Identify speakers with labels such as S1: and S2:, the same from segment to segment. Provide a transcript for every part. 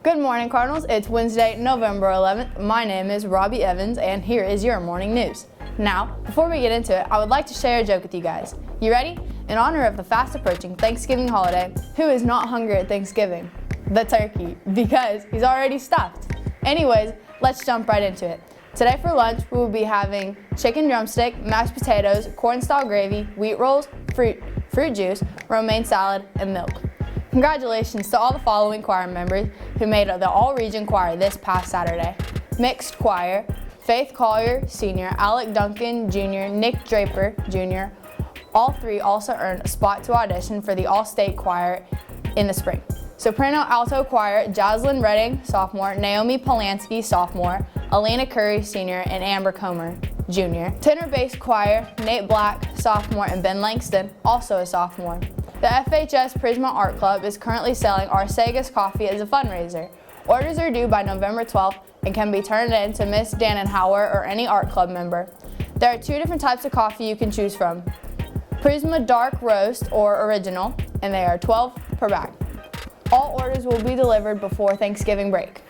S1: Good morning, Cardinals. It's Wednesday, November 11th. My name is Robbie Evans, and here is your morning news. Now, before we get into it, I would like to share a joke with you guys. You ready? In honor of the fast approaching Thanksgiving holiday, who is not hungry at Thanksgiving? The turkey, because he's already stuffed. Anyways, let's jump right into it. Today for lunch, we will be having chicken drumstick, mashed potatoes, corn-style gravy, wheat rolls, fruit juice, romaine salad, and milk. Congratulations to all the following choir members who made the all-region choir this past Saturday. Mixed choir, Faith Collier, Sr., Alec Duncan, Jr., Nick Draper, Jr. All three also earned a spot to audition for the all-state choir in the spring. Soprano alto choir, Jaslyn Redding, sophomore, Naomi Polanski, sophomore, Elena Curry, senior, and Amber Comer, junior. Tenor bass choir, Nate Black, sophomore, and Ben Langston, also a sophomore. The FHS Prisma Art Club is currently selling Arcegas coffee as a fundraiser. Orders are due by November 12th and can be turned in to Miss Dannenhauer or any art club member. There are two different types of coffee you can choose from. Prisma Dark Roast or Original, and they are $12 per bag. All orders will be delivered before Thanksgiving break.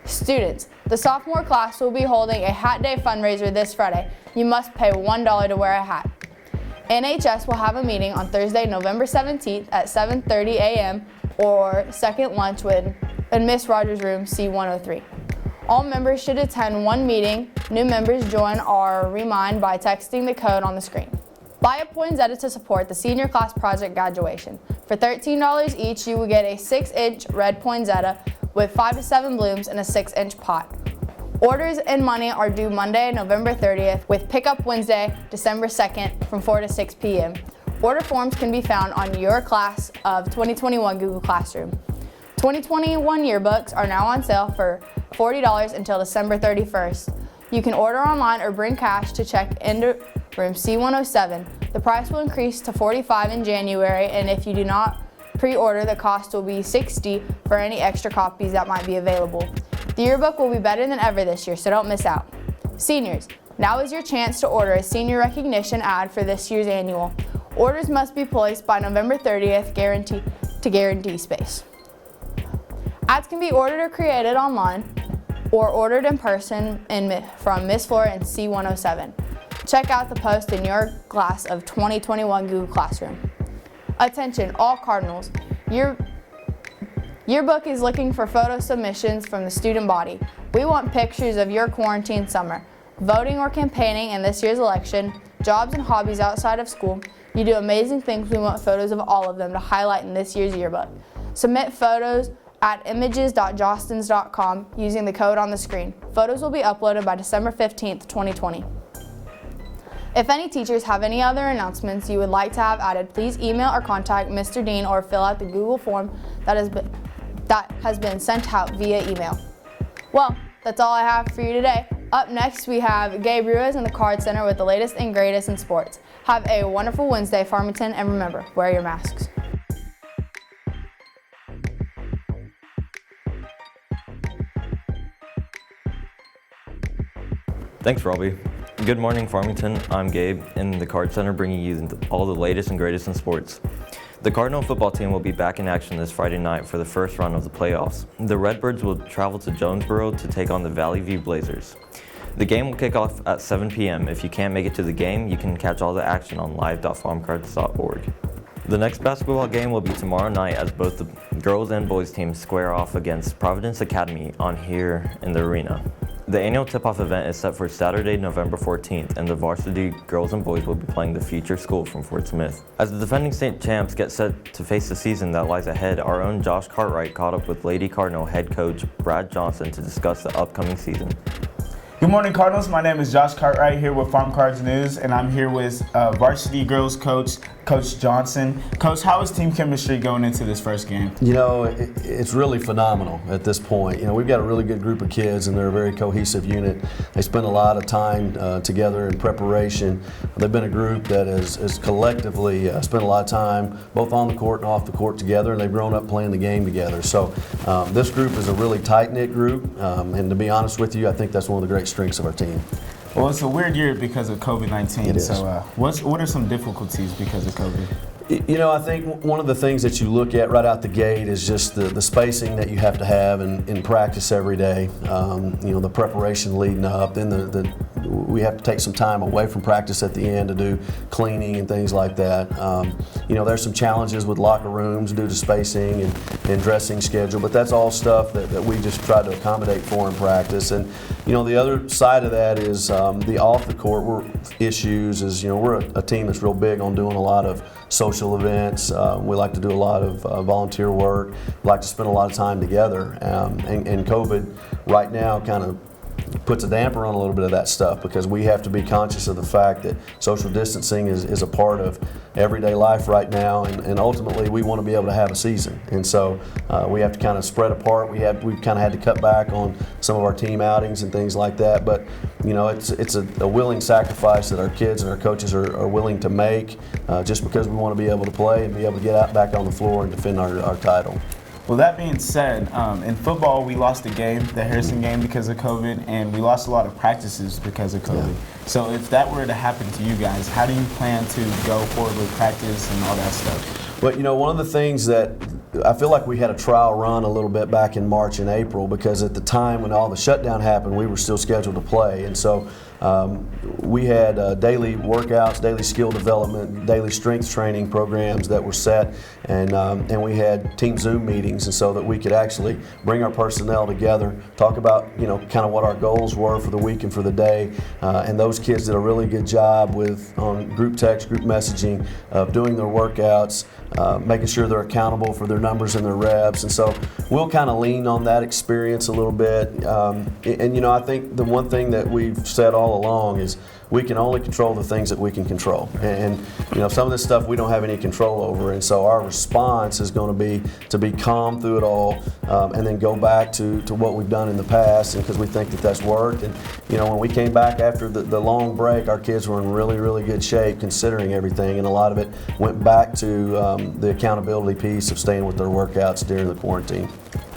S1: Students, the sophomore class will be holding a Hat Day fundraiser this Friday. You must pay $1 to wear a hat. NHS will have a meeting on Thursday, November 17th at 7:30 a.m. or second lunch in Miss Rogers' room C103. All members should attend one meeting. New members join or remind by texting the code on the screen. Buy a poinsettia to support the senior class project graduation. For $13 each, you will get a 6-inch red poinsettia with 5 to 7 blooms in a 6-inch pot. Orders and money are due Monday, November 30th, with pickup Wednesday, December 2nd from 4 to 6 p.m. Order forms can be found on your class of 2021 Google Classroom. 2021 yearbooks are now on sale for $40 until December 31st. You can order online or bring cash to check into room C107. The price will increase to $45 in January, and if you do not pre-order, the cost will be $60 for any extra copies that might be available. The yearbook will be better than ever this year, so don't miss out. Seniors, now is your chance to order a senior recognition ad for this year's annual. Orders must be placed by November 30th to guarantee space. Ads can be ordered or created online or ordered in person from Miss Flora in C107. Check out the post in your class of 2021 Google Classroom. Attention, all Cardinals. Yearbook is looking for photo submissions from the student body. We want pictures of your quarantine summer, voting or campaigning in this year's election, jobs and hobbies outside of school. You do amazing things. We want photos of all of them to highlight in this year's yearbook. Submit photos at images.jostens.com using the code on the screen. Photos will be uploaded by December 15th, 2020. If any teachers have any other announcements you would like to have added, please email or contact Mr. Dean or fill out the Google form that has been sent out via email. Well, that's all I have for you today. Up next, we have Gabe Ruiz in the Card Center with the latest and greatest in sports. Have a wonderful Wednesday, Farmington, and remember, wear your masks.
S2: Thanks, Robbie. Good morning, Farmington. I'm Gabe in the Card Center, bringing you all the latest and greatest in sports. The Cardinal football team will be back in action this Friday night for the first round of the playoffs. The Redbirds will travel to Jonesboro to take on the Valley View Blazers. The game will kick off at 7 p.m. If you can't make it to the game, you can catch all the action on live.farmcards.org. The next basketball game will be tomorrow night as both the girls and boys teams square off against Providence Academy here in the arena. The annual tip-off event is set for Saturday, November 14th, and the varsity girls and boys will be playing the future school from Fort Smith. As the defending state champs get set to face the season that lies ahead, our own Josh Cartwright caught up with Lady Cardinal head coach Brad Johnson to discuss the upcoming season.
S3: Good morning, Cardinals. My name is Josh Cartwright here with Farm Cards News, and I'm here with varsity girls coach, Coach Johnson. Coach, how is team chemistry going into this first game?
S4: You know, it's really phenomenal at this point. You know, we've got a really good group of kids, and they're a very cohesive unit. They spend a lot of time together in preparation. They've been a group that has collectively spent a lot of time both on the court and off the court together, and they've grown up playing the game together. So this group is a really tight-knit group, and to be honest with you, I think that's one of the great strengths of our team.
S3: Well, it's a weird year because of COVID-19.
S4: It is.
S3: So what are some difficulties because of COVID?
S4: You know, I think one of the things that you look at right out the gate is just the spacing that you have to have in practice every day. You know, the preparation leading up. Then we have to take some time away from practice at the end to do cleaning and things like that. You know, there's some challenges with locker rooms due to spacing and dressing schedule, but that's all stuff that we just try to accommodate for in practice. And you know, the other side of that is the off the court issues. Is, you know, we're a team that's real big on doing a lot of social events. We like to do a lot of volunteer work. We like to spend a lot of time together. And COVID right now kind of puts a damper on a little bit of that stuff, because we have to be conscious of the fact that social distancing is a part of everyday life right now, and ultimately we want to be able to have a season. And so we have to kind of spread apart. We've kind of had to cut back on some of our team outings and things like that, but you know, it's a willing sacrifice that our kids and our coaches are willing to make, just because we want to be able to play and be able to get out back on the floor and defend our title.
S3: Well, that being said, in football, we lost the Harrison game, because of COVID, and we lost a lot of practices because of COVID. Yeah. So if that were to happen to you guys, how do you plan to go forward with practice and all that stuff?
S4: Well, you know, one of the things that I feel like we had a trial run a little bit back in March and April, because at the time when all the shutdown happened, we were still scheduled to play. And so we had daily workouts, daily skill development, daily strength training programs that were set, and we had team Zoom meetings, and so that we could actually bring our personnel together, talk about, you know, kind of what our goals were for the week and for the day. And those kids did a really good job on group text, group messaging, of doing their workouts, making sure they're accountable for their numbers and their reps. And so we'll kind of lean on that experience a little bit. And you know, I think the one thing that we've said all along is we can only control the things that we can control. And you know, some of this stuff we don't have any control over, and so our response is going to be calm through it all, and then go back to what we've done in the past, and because we think that that's worked. And you know, when we came back after the long break, our kids were in really, really good shape considering everything, and a lot of it went back to the accountability piece of staying with their workouts during the quarantine.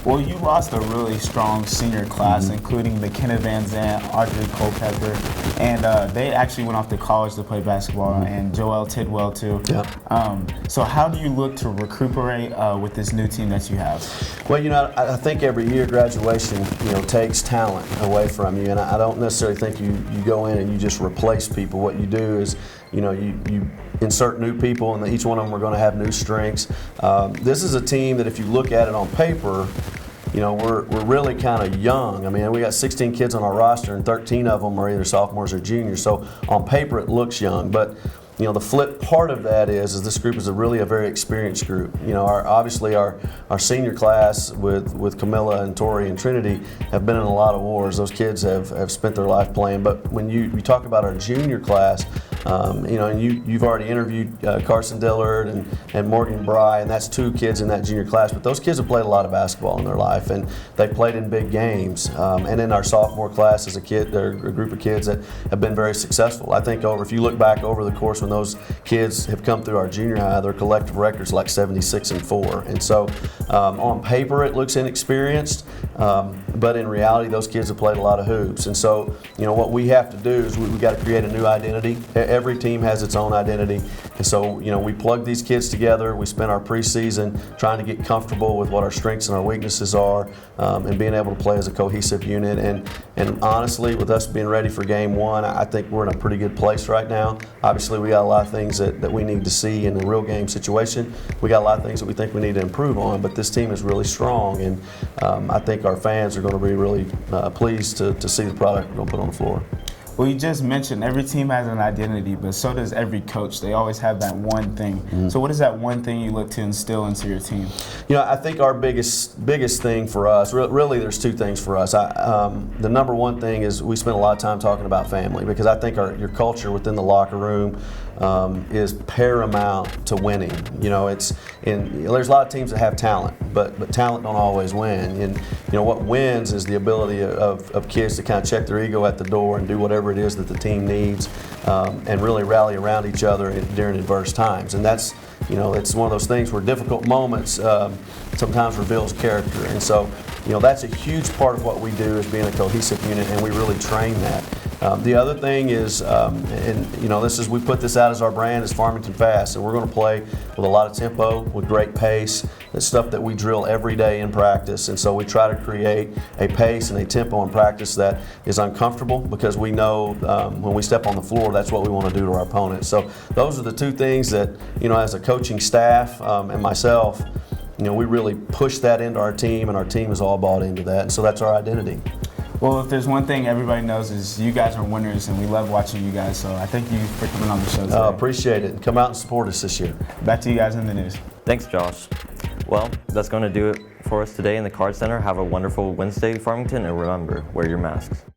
S3: Well, you lost a really strong senior class, including McKenna Van Zandt, Audrey Culpepper, and they actually went off to college to play basketball, and Joelle Tidwell too.
S4: Yeah.
S3: So how do you look to recuperate with this new team that you have?
S4: Well, you know, I think every year graduation, you know, takes talent away from you, and I don't necessarily think you go in and you just replace people. What you do is, you know, you insert new people, and each one of them are going to have new strengths. This is a team that, if you look at it on paper, you know, we're really kind of young. I mean, we got 16 kids on our roster, and 13 of them are either sophomores or juniors. So on paper, it looks young, but you know, the flip part of that is this group is really a very experienced group. You know, obviously our senior class with Camilla and Tori and Trinity have been in a lot of wars. Those kids have spent their life playing. But when you talk about our junior class, you know, and you've already interviewed Carson Dillard and Morgan Bry, and that's two kids in that junior class. But those kids have played a lot of basketball in their life, and they played in big games. And in our sophomore class is a group of kids that have been very successful. I think if you look back over the course when those kids have come through our junior high, their collective record's like 76-4. And so on paper it looks inexperienced, but in reality those kids have played a lot of hoops. And so, you know, what we have to do is we got to create a new identity. Every team has its own identity. And so, you know, we plug these kids together. We spend our preseason trying to get comfortable with what our strengths and our weaknesses are, and being able to play as a cohesive unit. And honestly, with us being ready for game one, I think we're in a pretty good place right now. Obviously, we got a lot of things that we need to see in a real game situation. We got a lot of things that we think we need to improve on, but this team is really strong, and I think our fans are going to be really pleased to see the product we're going to put on the floor.
S3: Well, you just mentioned every team has an identity, but so does every coach. They always have that one thing. Mm-hmm. So what is that one thing you look to instill into your team? You
S4: know, I think our biggest thing for us, really there's two things for us. The number one thing is we spend a lot of time talking about family, because I think your culture within the locker room is paramount to winning. You know, there's a lot of teams that have talent, but talent don't always win. And you know, what wins is the ability of kids to kind of check their ego at the door and do whatever it is that the team needs, and really rally around each other during adverse times. And that's, you know, it's one of those things where difficult moments sometimes reveals character. And so, you know, that's a huge part of what we do, is being a cohesive unit, and we really train that. The other thing is, we put this out as our brand, is Farmington Fast, and we're going to play with a lot of tempo, with great pace. It's stuff that we drill every day in practice, and so we try to create a pace and a tempo in practice that is uncomfortable, because we know when we step on the floor, that's what we want to do to our opponents. So those are the two things that, as a coaching staff and myself, we really push that into our team, and our team is all bought into that, and so that's our identity.
S3: Well, if there's one thing everybody knows is you guys are winners, and we love watching you guys. So I thank you for coming on the show today.
S4: Appreciate it. Come out and support us this year.
S3: Back to you guys in the news.
S2: Thanks, Josh. Well, that's going to do it for us today in the Card Center. Have a wonderful Wednesday, Farmington, and remember, wear your masks.